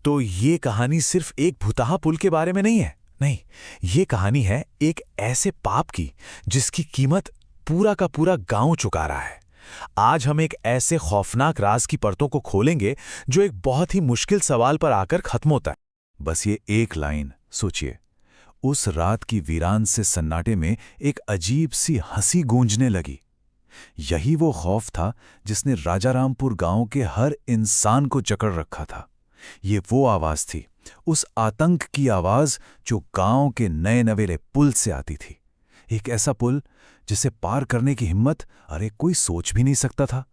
तो ये कहानी सिर्फ एक भुताहा पुल के बारे में नहीं है। नहीं, ये कहानी है एक ऐसे पाप की जिसकी कीमत पूरा का पूरा गांव चुका रहा है। आज हम एक ऐसे खौफनाक राज की परतों को खोलेंगे जो एक बहुत ही मुश्किल सवाल पर आकर खत्म होता है। बस ये एक लाइन सोचिए। उस रात की वीरान से सन्नाटे में एक अजीब सी हंसी गूंजने लगी। यही वो खौफ था जिसने राजारामपुर गांव के हर इंसान को जकड़ रखा था। ये वो आवाज थी, उस आतंक की आवाज जो गांव के नए नवेले पुल से आती थी। एक ऐसा पुल जिसे पार करने की हिम्मत कोई सोच भी नहीं सकता था।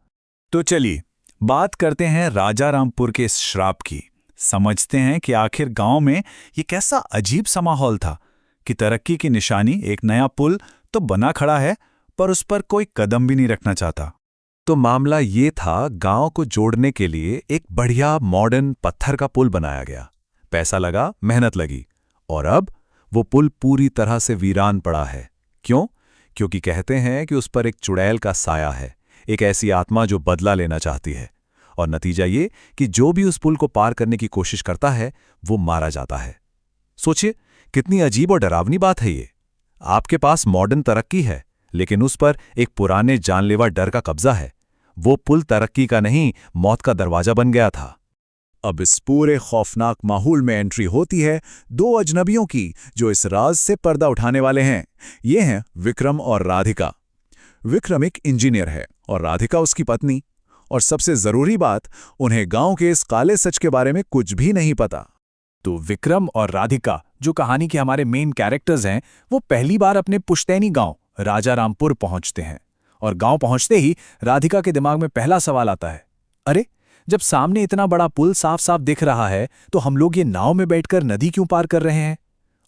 तो चलिए बात करते हैं राजारामपुर के इस श्राप की। समझते हैं कि आखिर गांव में ये कैसा अजीब सा माहौल था कि तरक्की की निशानी एक नया पुल तो बना खड़ा है, पर उस पर कोई कदम भी नहीं रखना चाहता। तो मामला ये था, गांव को जोड़ने के लिए एक बढ़िया मॉडर्न पत्थर का पुल बनाया गया। पैसा लगा, मेहनत लगी, और अब वो पुल पूरी तरह से वीरान पड़ा है। क्यों? क्योंकि कहते हैं कि उस पर एक चुड़ैल का साया है, एक ऐसी आत्मा जो बदला लेना चाहती है। और नतीजा ये कि जो भी उस पुल को पार करने की कोशिश करता है वो मारा जाता है। सोचिए कितनी अजीब और डरावनी बात है ये। आपके पास मॉडर्न तरक्की है, लेकिन उस पर एक पुराने जानलेवा डर का कब्जा है। वो पुल तरक्की का नहीं, मौत का दरवाजा बन गया था। अब इस पूरे खौफनाक माहौल में एंट्री होती है दो अजनबियों की, जो इस राज से पर्दा उठाने वाले हैं। ये हैं विक्रम और राधिका। विक्रम एक इंजीनियर है और राधिका उसकी पत्नी। और सबसे जरूरी बात, उन्हें गांव के इस काले सच के बारे में कुछ भी नहीं पता। तो विक्रम और राधिका, जो कहानी के हमारे मेन कैरेक्टर्स हैं, वो पहली बार अपने पुश्तैनी गांव राजारामपुर पहुंचते हैं। और गांव पहुंचते ही राधिका के दिमाग में पहला सवाल आता है, अरे जब सामने इतना बड़ा पुल साफ साफ दिख रहा है तो हम लोग ये नाव में बैठकर नदी क्यों पार कर रहे हैं?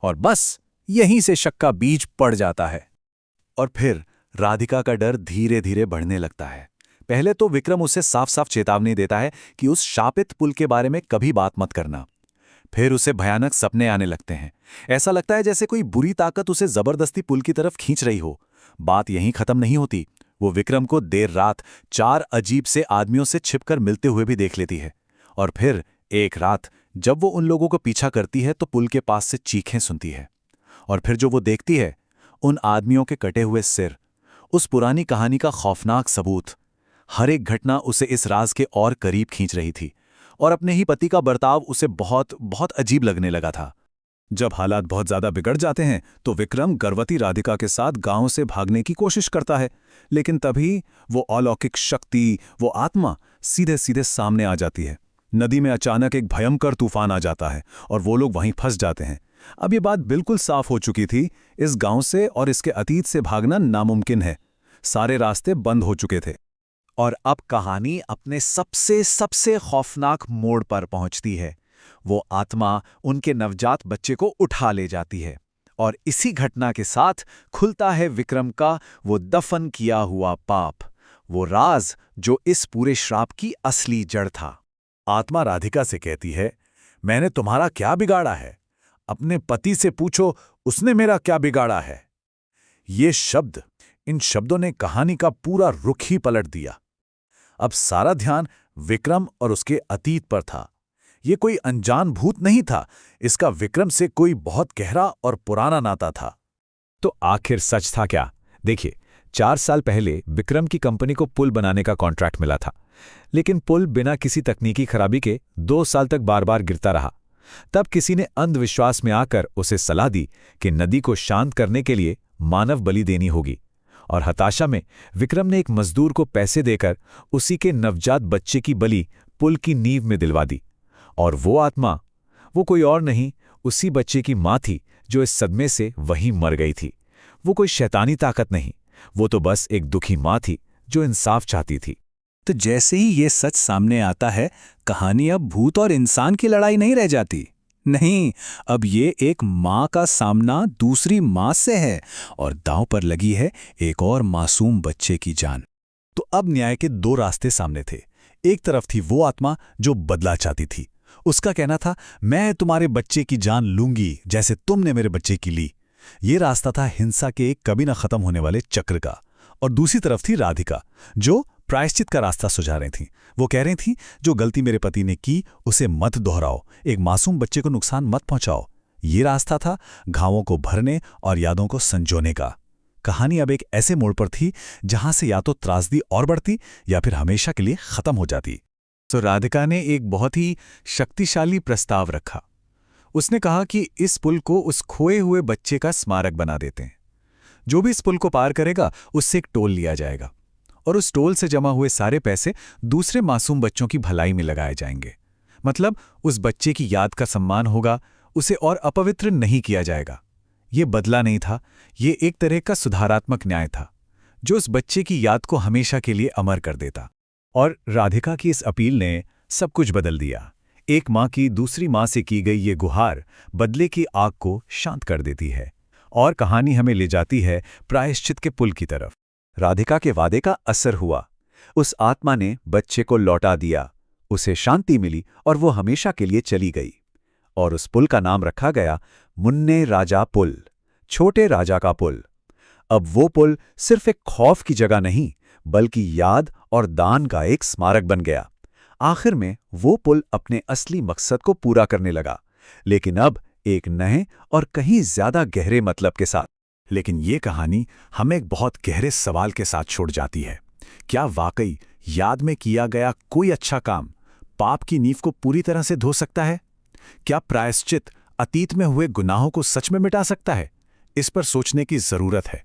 और बस यहीं से शक का बीज पड़ जाता है। और फिर राधिका का डर धीरे धीरे बढ़ने लगता है। पहले तो विक्रम उसे साफ साफ चेतावनी देता है कि उस शापित पुल के बारे में कभी बात मत करना। फिर उसे भयानक सपने आने लगते हैं। ऐसा लगता है जैसे कोई बुरी ताकत उसे जबरदस्ती पुल की तरफ खींच रही हो। बात यहीं खत्म नहीं होती। वो विक्रम को देर रात 4 अजीब से आदमियों से छिपकर मिलते हुए भी देख लेती है। और फिर एक रात जब वो उन लोगों को पीछा करती है तो पुल के पास से चीखें सुनती है। और फिर जो वो देखती है, उन आदमियों के कटे हुए सिर, उस पुरानी कहानी का खौफनाक सबूत। हर एक घटना उसे इस राज के और करीब खींच रही थी। और अपने ही पति का बर्ताव उसे बहुत बहुत अजीब लगने लगा था। जब हालात बहुत ज्यादा बिगड़ जाते हैं तो विक्रम गर्भवती राधिका के साथ गांव से भागने की कोशिश करता है, लेकिन तभी वो अलौकिक शक्ति, वो आत्मा सीधे सीधे सामने आ जाती है। नदी में अचानक एक भयंकर तूफान आ जाता है और वो लोग वहीं फंस जाते हैं। अब ये बात बिल्कुल साफ हो चुकी थी, इस गांव से और इसके अतीत से भागना नामुमकिन है। सारे रास्ते बंद हो चुके थे। और अब कहानी अपने सबसे सबसे खौफनाक मोड़ पर पहुंचती है। वो आत्मा उनके नवजात बच्चे को उठा ले जाती है। और इसी घटना के साथ खुलता है विक्रम का वो दफन किया हुआ पाप, वो राज जो इस पूरे श्राप की असली जड़ था। आत्मा राधिका से कहती है, मैंने तुम्हारा क्या बिगाड़ा है? अपने पति से पूछो, उसने मेरा क्या बिगाड़ा है? ये शब्द, इन शब्दों ने कहानी का पूरा रुख ही पलट दिया। अब सारा ध्यान विक्रम और उसके अतीत पर था। ये कोई अनजान भूत नहीं था, इसका विक्रम से कोई बहुत गहरा और पुराना नाता था। तो आखिर सच था क्या? देखिए, 4 साल पहले विक्रम की कंपनी को पुल बनाने का कॉन्ट्रैक्ट मिला था, लेकिन पुल बिना किसी तकनीकी खराबी के 2 साल तक बार बार गिरता रहा। तब किसी ने अंधविश्वास में आकर उसे सलाह दी कि नदी को शांत करने के लिए मानव बलि देनी होगी। और हताशा में विक्रम ने एक मजदूर को पैसे देकर उसी के नवजात बच्चे की बलि पुल की नींव में दिलवा दी। और वो आत्मा, वो कोई और नहीं, उसी बच्चे की मां थी जो इस सदमे से वहीं मर गई थी। वो कोई शैतानी ताकत नहीं, वो तो बस एक दुखी मां थी जो इंसाफ चाहती थी। तो जैसे ही ये सच सामने आता है, कहानी अब भूत और इंसान की लड़ाई नहीं रह जाती। नहीं, अब ये एक माँ का सामना दूसरी माँ से है और दांव पर लगी है एक और मासूम बच्चे की जान। तो अब न्याय के 2 रास्ते सामने थे। एक तरफ थी वो आत्मा जो बदला चाहती थी। उसका कहना था, मैं तुम्हारे बच्चे की जान लूंगी जैसे तुमने मेरे बच्चे की ली। ये रास्ता था हिंसा के एक कभी न खत्म होने वाले चक्र का। और दूसरी तरफ थी राधिका, जो प्रायश्चित का रास्ता सुझा रही थीं। वो कह रही थीं, जो गलती मेरे पति ने की उसे मत दोहराओ, एक मासूम बच्चे को नुकसान मत पहुंचाओ। ये रास्ता था घावों को भरने और यादों को संजोने का। कहानी अब एक ऐसे मोड़ पर थी जहां से या तो त्रासदी और बढ़ती या फिर हमेशा के लिए खत्म हो जाती। तो राधिका ने एक बहुत ही शक्तिशाली प्रस्ताव रखा। उसने कहा कि इस पुल को उस खोए हुए बच्चे का स्मारक बना देते हैं। जो भी इस पुल को पार करेगा उससे एक टोल लिया जाएगा और उस टोल से जमा हुए सारे पैसे दूसरे मासूम बच्चों की भलाई में लगाए जाएंगे। मतलब उस बच्चे की याद का सम्मान होगा, उसे और अपवित्र नहीं किया जाएगा। ये बदला नहीं था, ये एक तरह का सुधारात्मक न्याय था जो उस बच्चे की याद को हमेशा के लिए अमर कर देता। और राधिका की इस अपील ने सब कुछ बदल दिया। एक माँ की दूसरी माँ से की गई ये गुहार बदले की आग को शांत कर देती है और कहानी हमें ले जाती है प्रायश्चित के पुल की तरफ। राधिका के वादे का असर हुआ। उस आत्मा ने बच्चे को लौटा दिया, उसे शांति मिली और वो हमेशा के लिए चली गई। और उस पुल का नाम रखा गया मुन्ने राजा पुल, छोटे राजा का पुल। अब वो पुल सिर्फ एक खौफ की जगह नहीं बल्कि याद और दान का एक स्मारक बन गया। आखिर में वो पुल अपने असली मकसद को पूरा करने लगा, लेकिन अब एक नए और कहीं ज्यादा गहरे मतलब के साथ। लेकिन ये कहानी हमें एक बहुत गहरे सवाल के साथ छोड़ जाती है। क्या वाकई याद में किया गया कोई अच्छा काम पाप की नींव को पूरी तरह से धो सकता है? क्या प्रायश्चित अतीत में हुए गुनाहों को सच में मिटा सकता है? इस पर सोचने की जरूरत है।